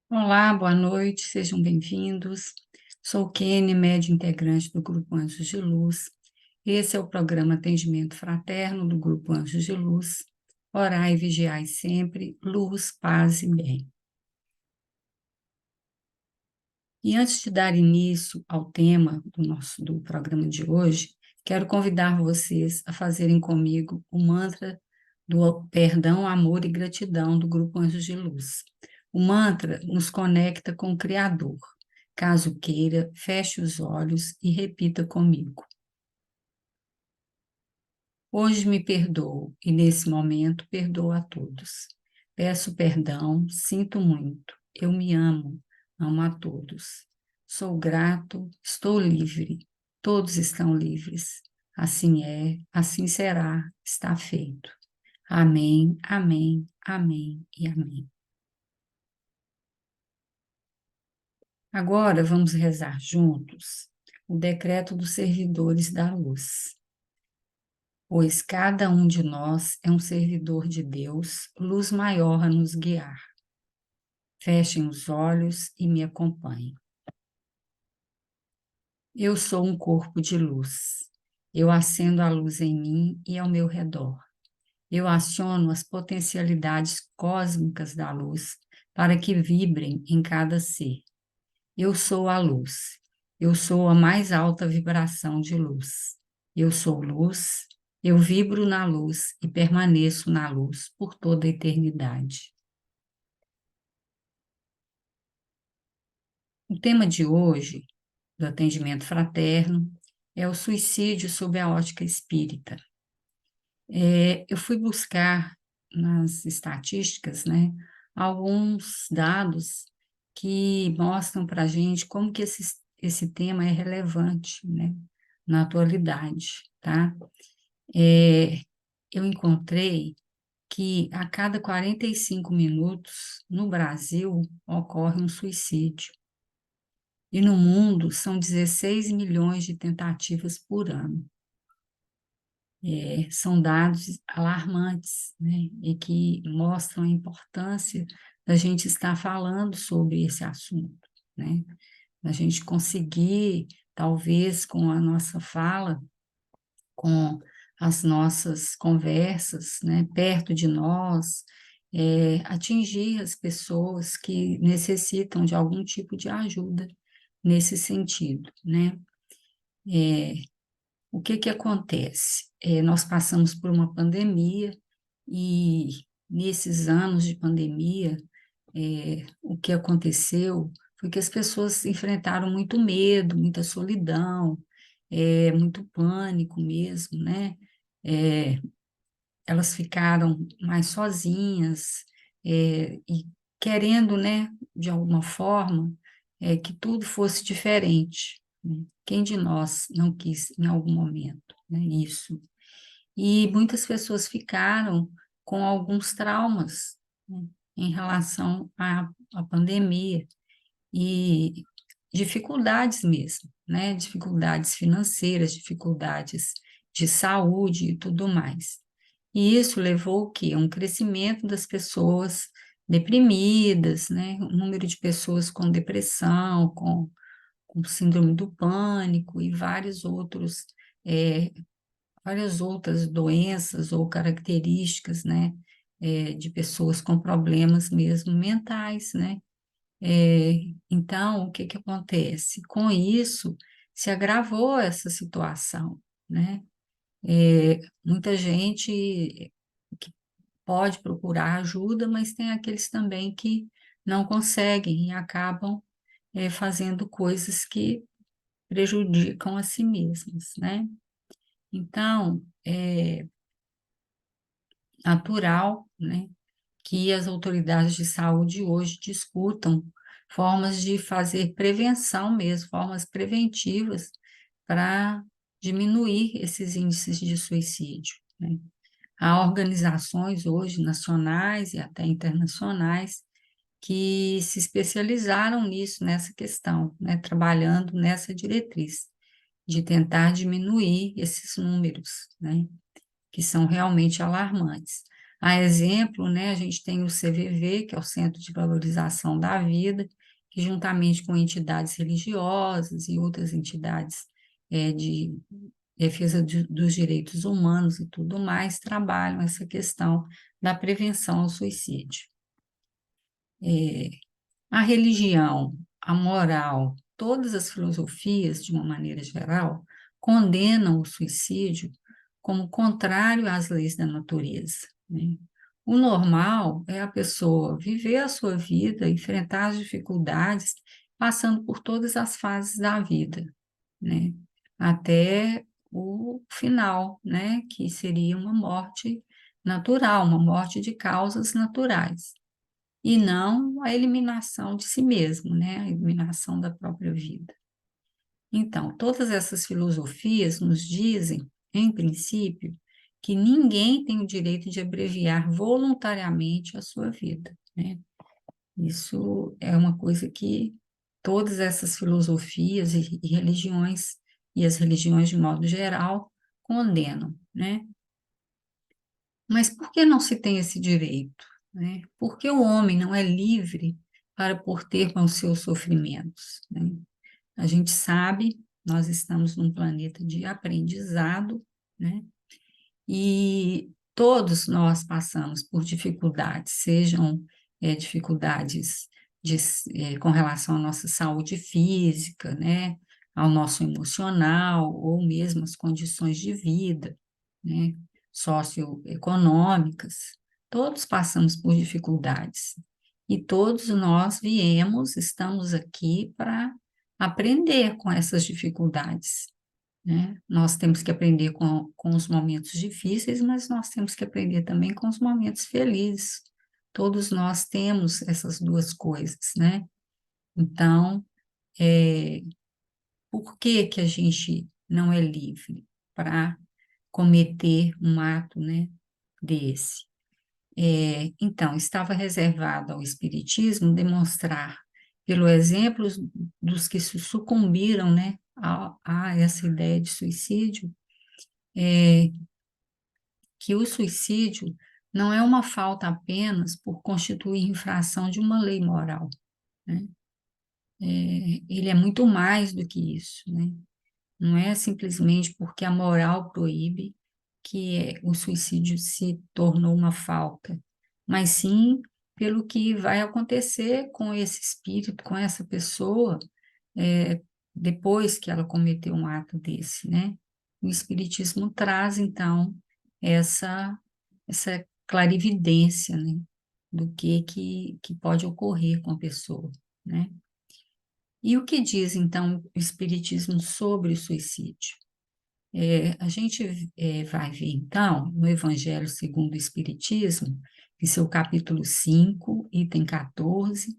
Olá, boa noite, sejam bem-vindos. Sou Kene, médium integrante do Grupo Anjos de Luz. Esse é o programa Atendimento Fraterno do Grupo Anjos de Luz. Orai e vigiai sempre, luz, paz e bem. E antes de dar início ao tema do programa de hoje, quero convidar vocês a fazerem comigo o mantra do perdão, amor e gratidão do Grupo Anjos de Luz. O mantra nos conecta com o Criador. Caso queira, feche os olhos e repita comigo. Hoje me perdoo e nesse momento perdoo a todos. Peço perdão, sinto muito, eu me amo, amo a todos. Sou grato, estou livre, todos estão livres. Assim é, assim será, está feito. Amém, amém, amém e amém. Agora vamos rezar juntos o decreto dos servidores da luz. Pois cada um de nós é um servidor de Deus, luz maior a nos guiar. Fechem os olhos e me acompanhem. Eu sou um corpo de luz. Eu acendo a luz em mim e ao meu redor. Eu aciono as potencialidades cósmicas da luz para que vibrem em cada ser. Eu sou a luz. Eu sou a mais alta vibração de luz. Eu sou luz. Eu vibro na luz e permaneço na luz por toda a eternidade. O tema de hoje, do atendimento fraterno, é o suicídio sob a ótica espírita. Eu fui buscar nas estatísticas, né, alguns dados que mostram para a gente como que esse tema é relevante, né, na atualidade, tá? É, eu encontrei que a cada 45 minutos, no Brasil, ocorre um suicídio. E no mundo são 16 milhões de tentativas por ano. São dados alarmantes, né? E que mostram a importância da gente estar falando sobre esse assunto, né? Da gente conseguir, talvez, com a nossa fala, com as nossas conversas, né, perto de nós, atingir as pessoas que necessitam de algum tipo de ajuda nesse sentido, né? É, o que que acontece? Nós passamos por uma pandemia e nesses anos de pandemia, o que aconteceu foi que as pessoas enfrentaram muito medo, muita solidão, muito pânico mesmo, né? É, elas ficaram mais sozinhas, e querendo, né, de alguma forma, que tudo fosse diferente, né? Quem de nós não quis em algum momento, né, isso? E muitas pessoas ficaram com alguns traumas, né, em relação à pandemia e dificuldades mesmo, né? Dificuldades financeiras, dificuldades de saúde e tudo mais. E isso levou o quê? Um crescimento das pessoas deprimidas, né? O número de pessoas com depressão, com síndrome do pânico e é, várias outras doenças ou características, né? De pessoas com problemas mesmo mentais, né? Então, o que que acontece? Com isso, se agravou essa situação, né? Muita gente que pode procurar ajuda, mas tem aqueles também que não conseguem e acabam, fazendo coisas que prejudicam a si mesmos, né? Então, é natural, né, que as autoridades de saúde hoje discutam formas de fazer prevenção mesmo, formas preventivas para diminuir esses índices de suicídio, né? Há organizações hoje nacionais e até internacionais que se especializaram nisso, nessa questão, né, trabalhando nessa diretriz de tentar diminuir esses números, né, que são realmente alarmantes. A exemplo, né, a gente tem o CVV, que é o Centro de Valorização da Vida, que juntamente com entidades religiosas e outras entidades de defesa dos direitos humanos e tudo mais, trabalham essa questão da prevenção ao suicídio. A religião, a moral, todas as filosofias, de uma maneira geral, condenam o suicídio como contrário às leis da natureza, né? O normal é a pessoa viver a sua vida, enfrentar as dificuldades, passando por todas as fases da vida, né? Até o final, né? Que seria uma morte natural, uma morte de causas naturais e não a eliminação de si mesmo, né? A eliminação da própria vida. Então, todas essas filosofias nos dizem, em princípio, que ninguém tem o direito de abreviar voluntariamente a sua vida, né? Isso é uma coisa que todas essas filosofias e religiões, e as religiões de modo geral, condenam, né? Mas por que não se tem esse direito, né? Por que o homem não é livre para pôr termo aos seus sofrimentos, né? A gente sabe, nós estamos num planeta de aprendizado, né? E todos nós passamos por dificuldades, sejam dificuldades com relação à nossa saúde física, né? Ao nosso emocional, ou mesmo as condições de vida, né? Socioeconômicas. Todos passamos por dificuldades. E todos nós estamos aqui para aprender com essas dificuldades, né? Nós temos que aprender com os momentos difíceis, mas nós temos que aprender também com os momentos felizes. Todos nós temos essas duas coisas, né? Então, é, por que que a gente não é livre para cometer um ato, né, desse? Então, estava reservado ao Espiritismo demonstrar, pelo exemplo dos que sucumbiram, né, a essa ideia de suicídio, é, que o suicídio não é uma falta apenas por constituir infração de uma lei moral, né? Ele é muito mais do que isso, né? Não é simplesmente porque a moral proíbe que o suicídio se tornou uma falta, mas sim pelo que vai acontecer com esse espírito, com essa pessoa, é, depois que ela cometeu um ato desse, né? O Espiritismo traz, então, essa, essa clarividência, né? Do que pode ocorrer com a pessoa, né? E o que diz, então, o Espiritismo sobre o suicídio? A gente vai ver, então, no Evangelho segundo o Espiritismo, em seu capítulo 5, item 14,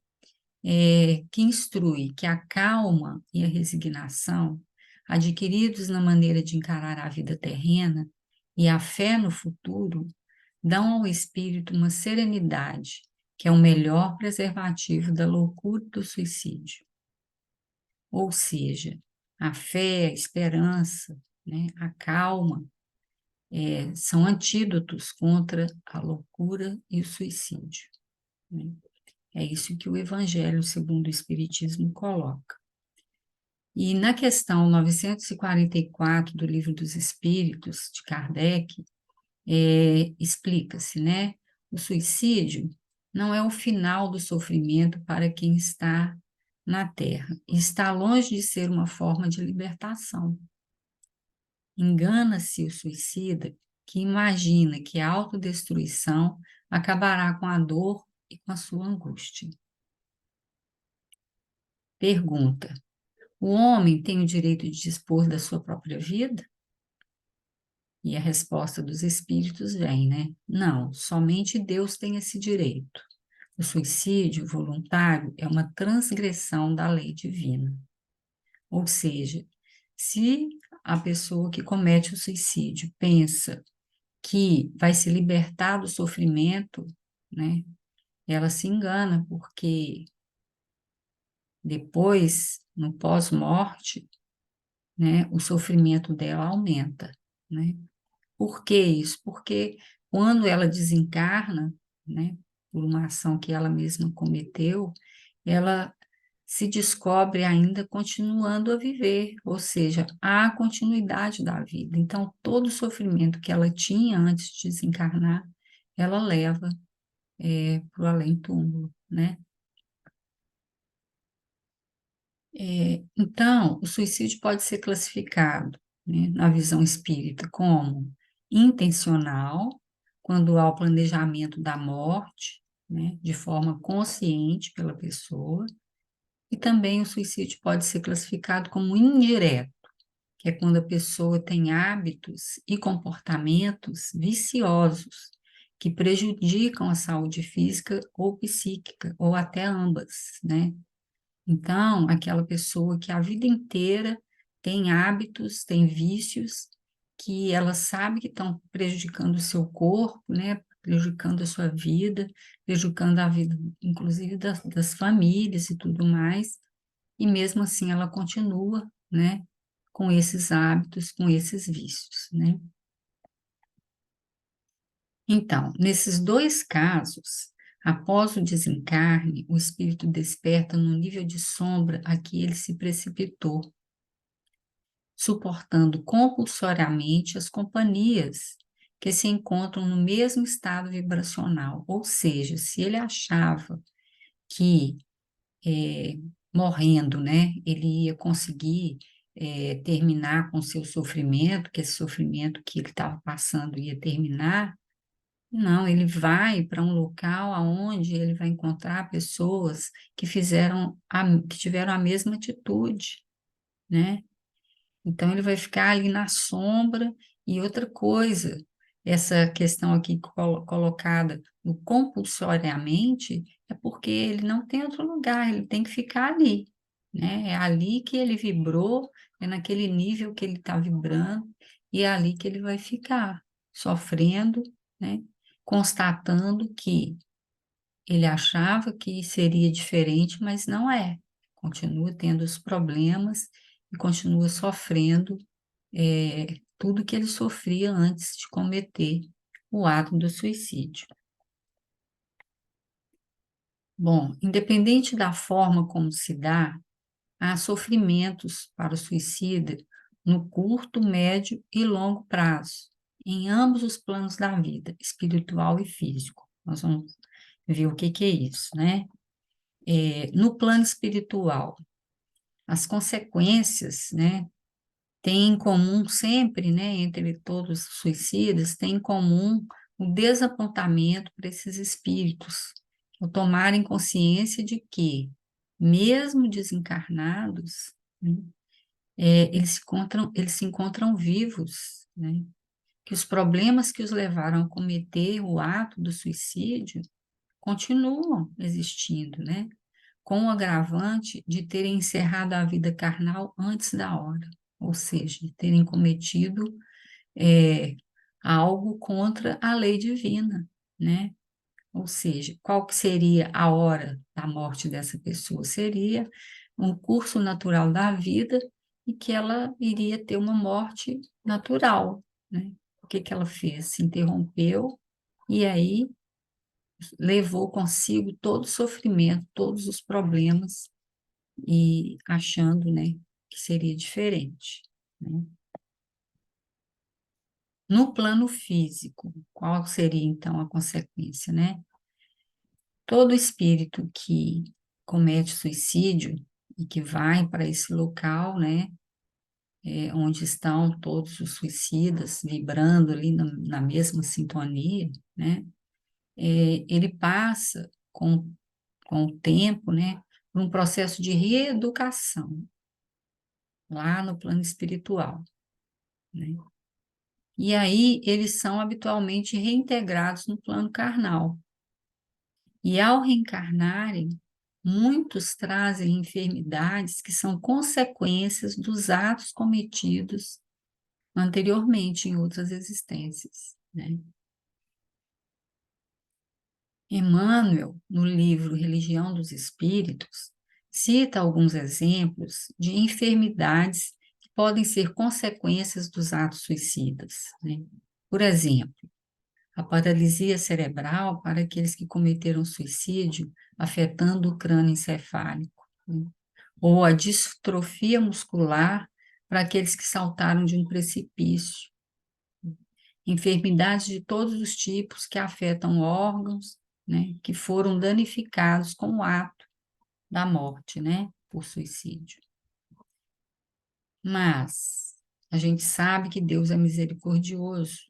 que instrui que a calma e a resignação, adquiridos na maneira de encarar a vida terrena e a fé no futuro, dão ao espírito uma serenidade, que é o melhor preservativo da loucura do suicídio. Ou seja, a fé, a esperança, né, a calma, são antídotos contra a loucura e o suicídio, né? É isso que o Evangelho segundo o Espiritismo coloca. E na questão 944 do Livro dos Espíritos, de Kardec, explica-se, né? O suicídio não é o final do sofrimento para quem está na Terra, e está longe de ser uma forma de libertação. Engana-se o suicida que imagina que a autodestruição acabará com a dor e com a sua angústia. Pergunta: o homem tem o direito de dispor da sua própria vida? E a resposta dos espíritos vem, né? Não, somente Deus tem esse direito. O suicídio voluntário é uma transgressão da lei divina. Ou seja, se a pessoa que comete o suicídio pensa que vai se libertar do sofrimento, né? Ela se engana, porque depois, no pós-morte, né, o sofrimento dela aumenta, né? Por que isso? Porque quando ela desencarna, né, por uma ação que ela mesma cometeu, ela se descobre ainda continuando a viver, ou seja, há continuidade da vida. Então, todo o sofrimento que ela tinha antes de desencarnar, ela leva para o além-túmulo, né? Então, o suicídio pode ser classificado, né, na visão espírita, como intencional, quando há o planejamento da morte, né, de forma consciente pela pessoa, e também o suicídio pode ser classificado como indireto, que é quando a pessoa tem hábitos e comportamentos viciosos que prejudicam a saúde física ou psíquica, ou até ambas, né? Então, aquela pessoa que a vida inteira tem hábitos, tem vícios, que ela sabe que estão prejudicando o seu corpo, né? Prejudicando a sua vida, prejudicando a vida, inclusive, das famílias e tudo mais, e mesmo assim ela continua, né? Com esses hábitos, com esses vícios, né? Então, nesses dois casos, após o desencarne, o espírito desperta no nível de sombra a que ele se precipitou, suportando compulsoriamente as companhias que se encontram no mesmo estado vibracional. Ou seja, se ele achava que morrendo, né, ele ia conseguir terminar com o seu sofrimento, que esse sofrimento que ele estava passando ia terminar, não, ele vai para um local aonde ele vai encontrar pessoas que que tiveram a mesma atitude, né? Então ele vai ficar ali na sombra. E outra coisa, essa questão aqui colocada no compulsoriamente é porque ele não tem outro lugar, ele tem que ficar ali, né? É ali que ele vibrou, é naquele nível que ele está vibrando, e é ali que ele vai ficar, sofrendo, né? Constatando que ele achava que seria diferente, mas não é. Continua tendo os problemas e continua sofrendo tudo que ele sofria antes de cometer o ato do suicídio. Bom, independente da forma como se dá, há sofrimentos para o suicida no curto, médio e longo prazo, em ambos os planos da vida, espiritual e físico. Nós vamos ver o que é isso, né? No plano espiritual, as consequências, né, têm em comum sempre, né, entre todos os suicidas, tem em comum o desapontamento para esses espíritos, ao tomarem consciência de que, mesmo desencarnados, né, eles se encontram vivos, né, que os problemas que os levaram a cometer o ato do suicídio continuam existindo, né? Com o agravante de terem encerrado a vida carnal antes da hora, ou seja, de terem cometido é, algo contra a lei divina, né? Ou seja, qual que seria a hora da morte dessa pessoa? Seria um curso natural da vida e que ela iria ter uma morte natural, né? O que que ela fez? Se interrompeu e aí levou consigo todo o sofrimento, todos os problemas e achando, né, que seria diferente, né? No plano físico, qual seria então a consequência, né? Todo espírito que comete suicídio e que vai para esse local, né, onde estão todos os suicidas vibrando ali na mesma sintonia, né, ele passa com o tempo, né, por um processo de reeducação lá no plano espiritual, né? E aí eles são habitualmente reintegrados no plano carnal. E ao reencarnarem, muitos trazem enfermidades que são consequências dos atos cometidos anteriormente em outras existências, né? Emmanuel, no livro Religião dos Espíritos, cita alguns exemplos de enfermidades que podem ser consequências dos atos suicidas, né? Por exemplo, a paralisia cerebral para aqueles que cometeram suicídio, afetando o crânio encefálico, né? Ou a distrofia muscular para aqueles que saltaram de um precipício. Enfermidades de todos os tipos que afetam órgãos, né, que foram danificados com o ato da morte, né, por suicídio. Mas a gente sabe que Deus é misericordioso.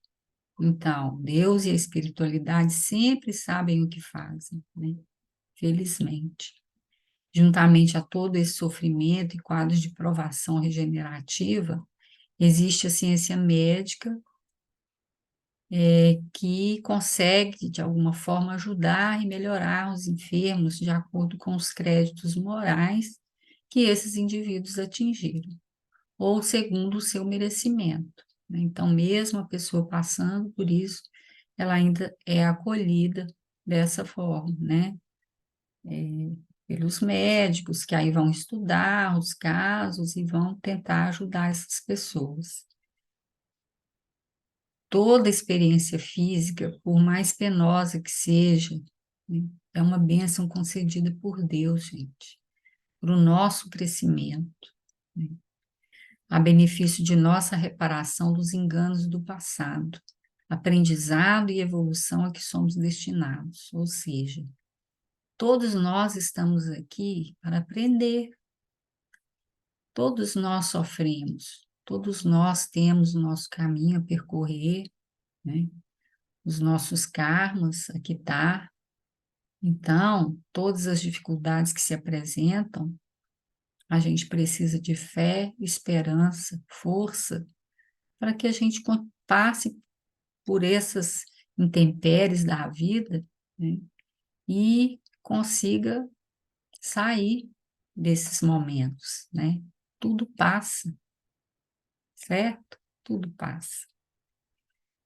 Então, Deus e a espiritualidade sempre sabem o que fazem, né? Felizmente. Juntamente a todo esse sofrimento e quadros de provação regenerativa, existe a ciência médica que consegue, de alguma forma, ajudar e melhorar os enfermos de acordo com os créditos morais que esses indivíduos atingiram, ou segundo o seu merecimento, né? Então, mesmo a pessoa passando por isso, ela ainda é acolhida dessa forma, né? Pelos médicos, que aí vão estudar os casos e vão tentar ajudar essas pessoas. Toda experiência física, por mais penosa que seja, né, é uma bênção concedida por Deus, gente, para o nosso crescimento, né, a benefício de nossa reparação dos enganos do passado, aprendizado e evolução a que somos destinados, ou seja, todos nós estamos aqui para aprender, todos nós sofremos, todos nós temos o nosso caminho a percorrer, né? Os nossos karmas a quitar. Então, todas as dificuldades que se apresentam, a gente precisa de fé, esperança, força, para que a gente passe por essas intempéries da vida, né, e consiga sair desses momentos, né? Tudo passa, certo? Tudo passa.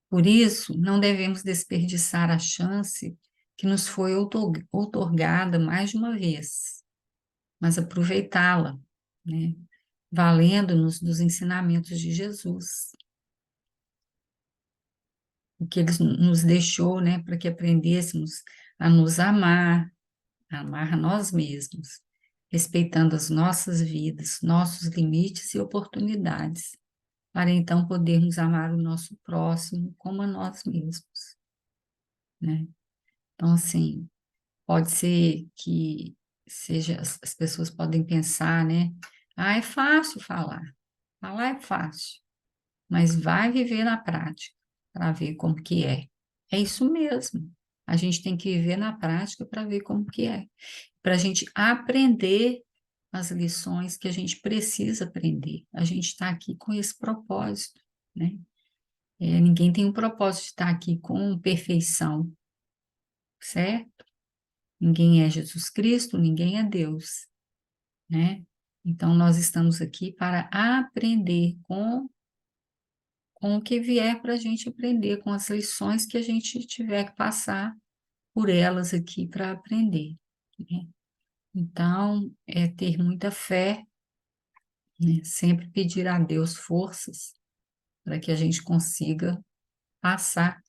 Por isso, não devemos desperdiçar a chance que nos foi outorgada mais de uma vez, mas aproveitá-la, né? Valendo-nos dos ensinamentos de Jesus, o que ele nos deixou, né, para que aprendêssemos a nos amar, a amar a nós mesmos, respeitando as nossas vidas, nossos limites e oportunidades, para então podermos amar o nosso próximo como a nós mesmos, né? Então, assim, pode ser que seja, as pessoas podem pensar, né? Ah, é fácil falar. Falar é fácil, mas vai viver na prática para ver como que é. É isso mesmo. A gente tem que viver na prática para ver como que é. Para a gente aprender as lições que a gente precisa aprender. A gente está aqui com esse propósito, né? Ninguém tem o propósito de estar aqui com perfeição, certo? Ninguém é Jesus Cristo, ninguém é Deus, né? Então, nós estamos aqui para aprender com o que vier para a gente aprender, com as lições que a gente tiver que passar por elas aqui para aprender, né? Então, é ter muita fé, né? Sempre pedir a Deus forças para que a gente consiga passar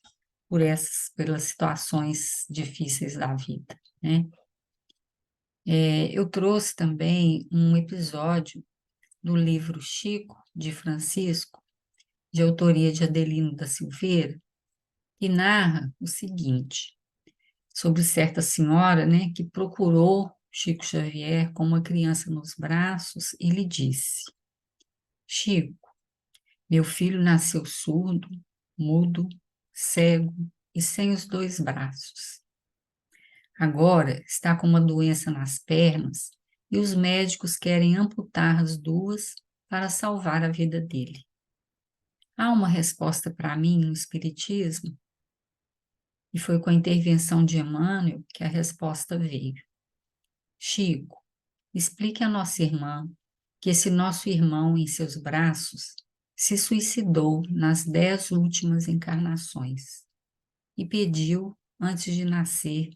pelas situações difíceis da vida, né? Eu trouxe também um episódio do livro Chico, de Francisco, de autoria de Adelino da Silveira, que narra o seguinte, sobre certa senhora, né, que procurou Chico Xavier com uma criança nos braços e lhe disse: Chico, meu filho nasceu surdo, mudo, cego e sem os dois braços. Agora está com uma doença nas pernas e os médicos querem amputar as duas para salvar a vida dele. Há uma resposta para mim no Espiritismo? E foi com a intervenção de Emmanuel que a resposta veio. Chico, explique à nossa irmã que esse nosso irmão em seus braços se suicidou nas 10 últimas encarnações e pediu, antes de nascer,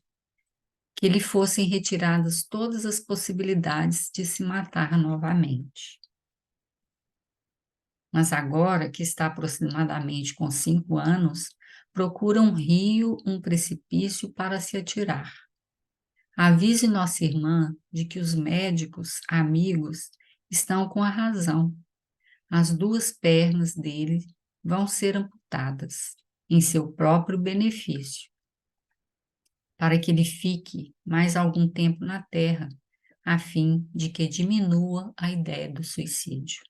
que lhe fossem retiradas todas as possibilidades de se matar novamente. Mas agora que está aproximadamente com 5 anos, procura um rio, um precipício para se atirar. Avise nossa irmã de que os médicos, amigos, estão com a razão. As duas pernas dele vão ser amputadas, em seu próprio benefício, para que ele fique mais algum tempo na Terra, a fim de que diminua a ideia do suicídio.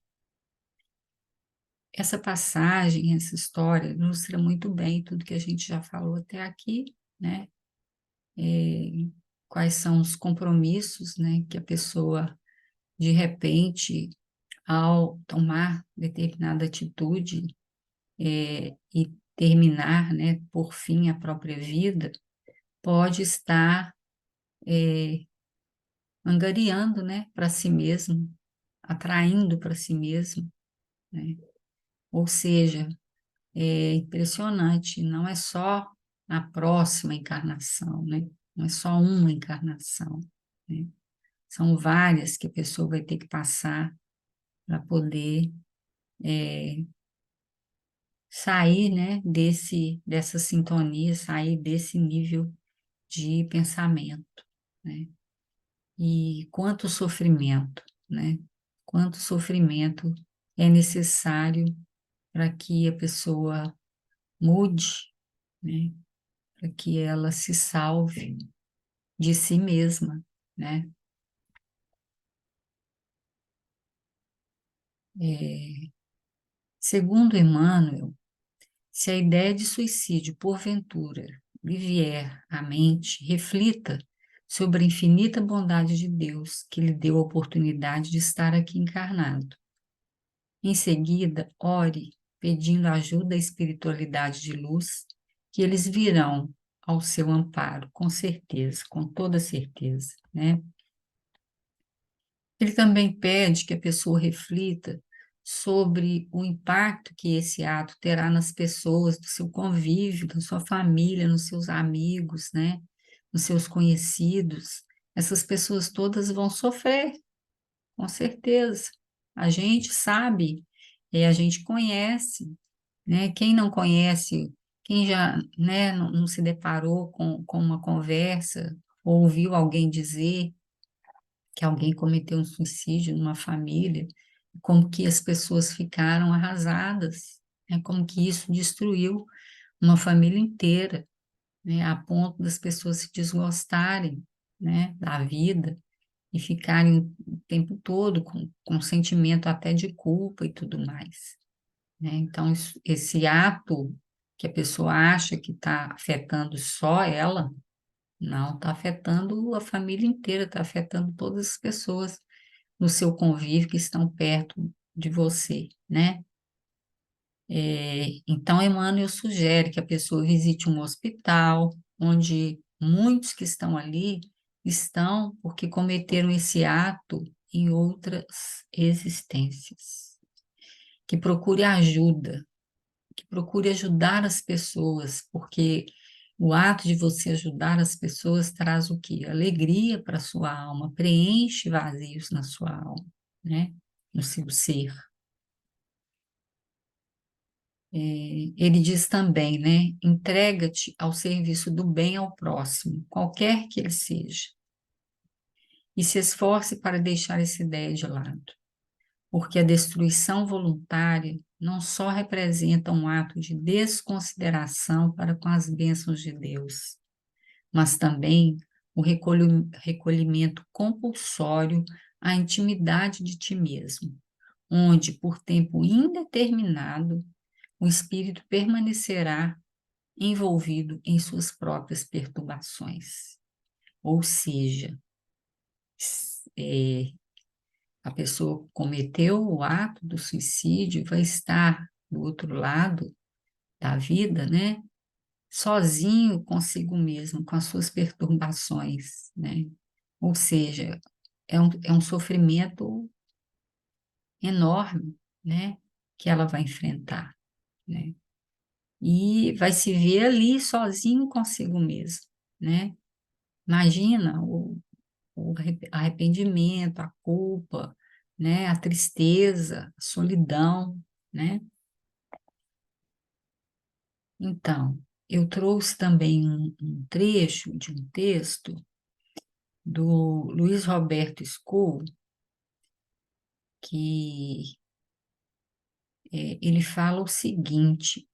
Essa passagem, essa história, ilustra muito bem tudo que a gente já falou até aqui, né? Quais são os compromissos, né, que a pessoa, de repente, ao tomar determinada atitude e terminar, né, por fim, a própria vida, pode estar angariando, né, para si mesmo, atraindo para si mesmo, né? Ou seja, é impressionante, não é só a próxima encarnação, né? Não é só uma encarnação, né? São várias que a pessoa vai ter que passar para poder sair, né, dessa sintonia, sair desse nível de pensamento, né? E quanto sofrimento, né? Quanto sofrimento é necessário para que a pessoa mude, né? Para que ela se salve de si mesma, né? Segundo Emmanuel, se a ideia de suicídio, porventura, lhe vier à mente, reflita sobre a infinita bondade de Deus que lhe deu a oportunidade de estar aqui encarnado. Em seguida, ore, pedindo ajuda à espiritualidade de luz, que eles virão ao seu amparo, com certeza, com toda certeza, né? Ele também pede que a pessoa reflita sobre o impacto que esse ato terá nas pessoas, do seu convívio, da sua família, nos seus amigos, né? Nos seus conhecidos. Essas pessoas todas vão sofrer, com certeza. A gente sabe, a gente conhece, né? Quem não conhece, quem já, né, não se deparou com uma conversa, ou ouviu alguém dizer que alguém cometeu um suicídio numa família, como que as pessoas ficaram arrasadas, né? Como que isso destruiu uma família inteira, né? A ponto das pessoas se desgostarem, né, da vida e ficarem o tempo todo com sentimento até de culpa e tudo mais, né? Então, esse ato que a pessoa acha que está afetando só ela, não, está afetando a família inteira, está afetando todas as pessoas no seu convívio que estão perto de você, né? Então, Emmanuel sugere que a pessoa visite um hospital, onde muitos que estão ali estão porque cometeram esse ato em outras existências. Que procure ajuda, que procure ajudar as pessoas, porque o ato de você ajudar as pessoas traz o quê? Alegria para a sua alma, preenche vazios na sua alma, né? No seu ser. Ele diz também, né? Entrega-te ao serviço do bem ao próximo, qualquer que ele seja, e se esforce para deixar essa ideia de lado, porque a destruição voluntária não só representa um ato de desconsideração para com as bênçãos de Deus, mas também o recolhimento compulsório à intimidade de ti mesmo, onde, por tempo indeterminado, o espírito permanecerá envolvido em suas próprias perturbações. Ou seja, é, a pessoa cometeu o ato do suicídio, vai estar do outro lado da vida, né? Sozinho consigo mesmo, com as suas perturbações, né? Ou seja, é um sofrimento enorme, né? Que ela vai enfrentar, né? E vai se ver ali sozinho consigo mesmo, né? Imagina o arrependimento, a culpa, né? A tristeza, a solidão, né? Então, eu trouxe também um trecho de um texto do Luiz Roberto School, que ele fala o seguinte,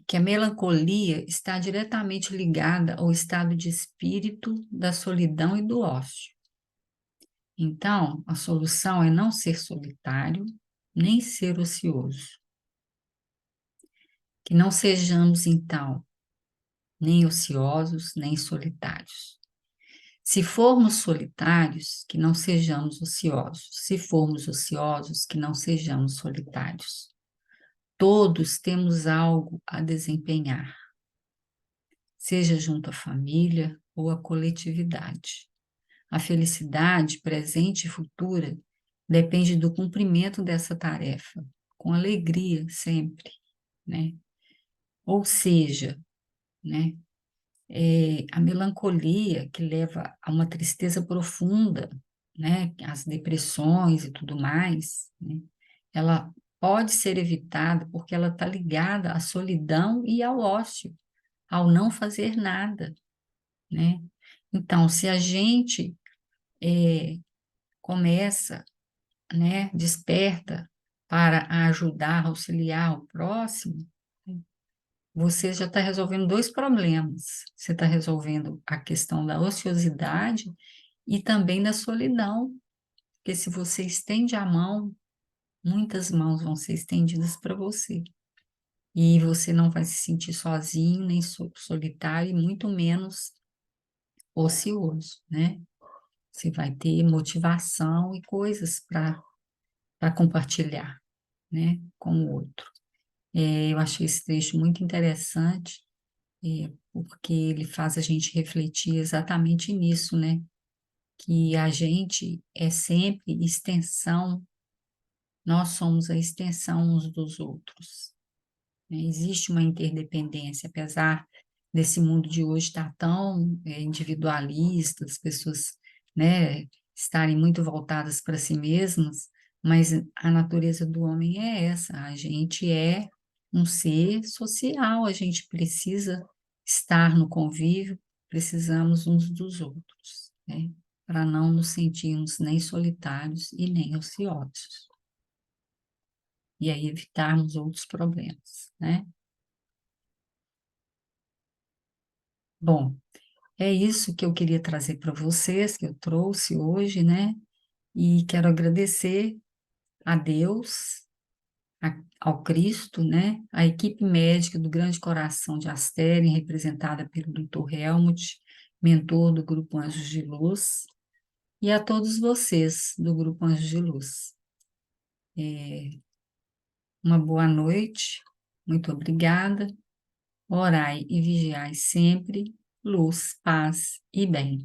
que a melancolia está diretamente ligada ao estado de espírito da solidão e do ócio. Então, a solução é não ser solitário, nem ser ocioso. Que não sejamos, então, nem ociosos, nem solitários. Se formos solitários, que não sejamos ociosos. Se formos ociosos, que não sejamos solitários. Todos temos algo a desempenhar, seja junto à família ou à coletividade. A felicidade, presente e futura, depende do cumprimento dessa tarefa, com alegria sempre, né? Ou seja, né, a melancolia que leva a uma tristeza profunda, né, as depressões e tudo mais, né, ela pode ser evitada porque ela está ligada à solidão e ao ócio, ao não fazer nada, né? Então, se a gente começa, né, desperta para ajudar, auxiliar o próximo, você já está resolvendo dois problemas. Você está resolvendo a questão da ociosidade e também da solidão, porque se você estende a mão, muitas mãos vão ser estendidas para você. E você não vai se sentir sozinho, nem solitário, e muito menos ocioso, né? Você vai ter motivação e coisas para compartilhar, né, com o outro. Eu achei esse trecho muito interessante, porque ele faz a gente refletir exatamente nisso, né? Que a gente é sempre extensão, nós somos a extensão uns dos outros, né? Existe uma interdependência, apesar desse mundo de hoje estar tão individualista, as pessoas, né, estarem muito voltadas para si mesmas, mas a natureza do homem é essa, a gente é um ser social, a gente precisa estar no convívio, precisamos uns dos outros, né, para não nos sentirmos nem solitários e nem ociosos, e aí evitarmos outros problemas, né? Bom, é isso que eu queria trazer para vocês, que eu trouxe hoje, né? E quero agradecer a Deus, ao Cristo, né? A equipe médica do Grande Coração de Astéria, representada pelo Dr. Helmut, mentor do Grupo Anjos de Luz, e a todos vocês do Grupo Anjos de Luz. Uma boa noite, muito obrigada. Orai e vigiai sempre, luz, paz e bem.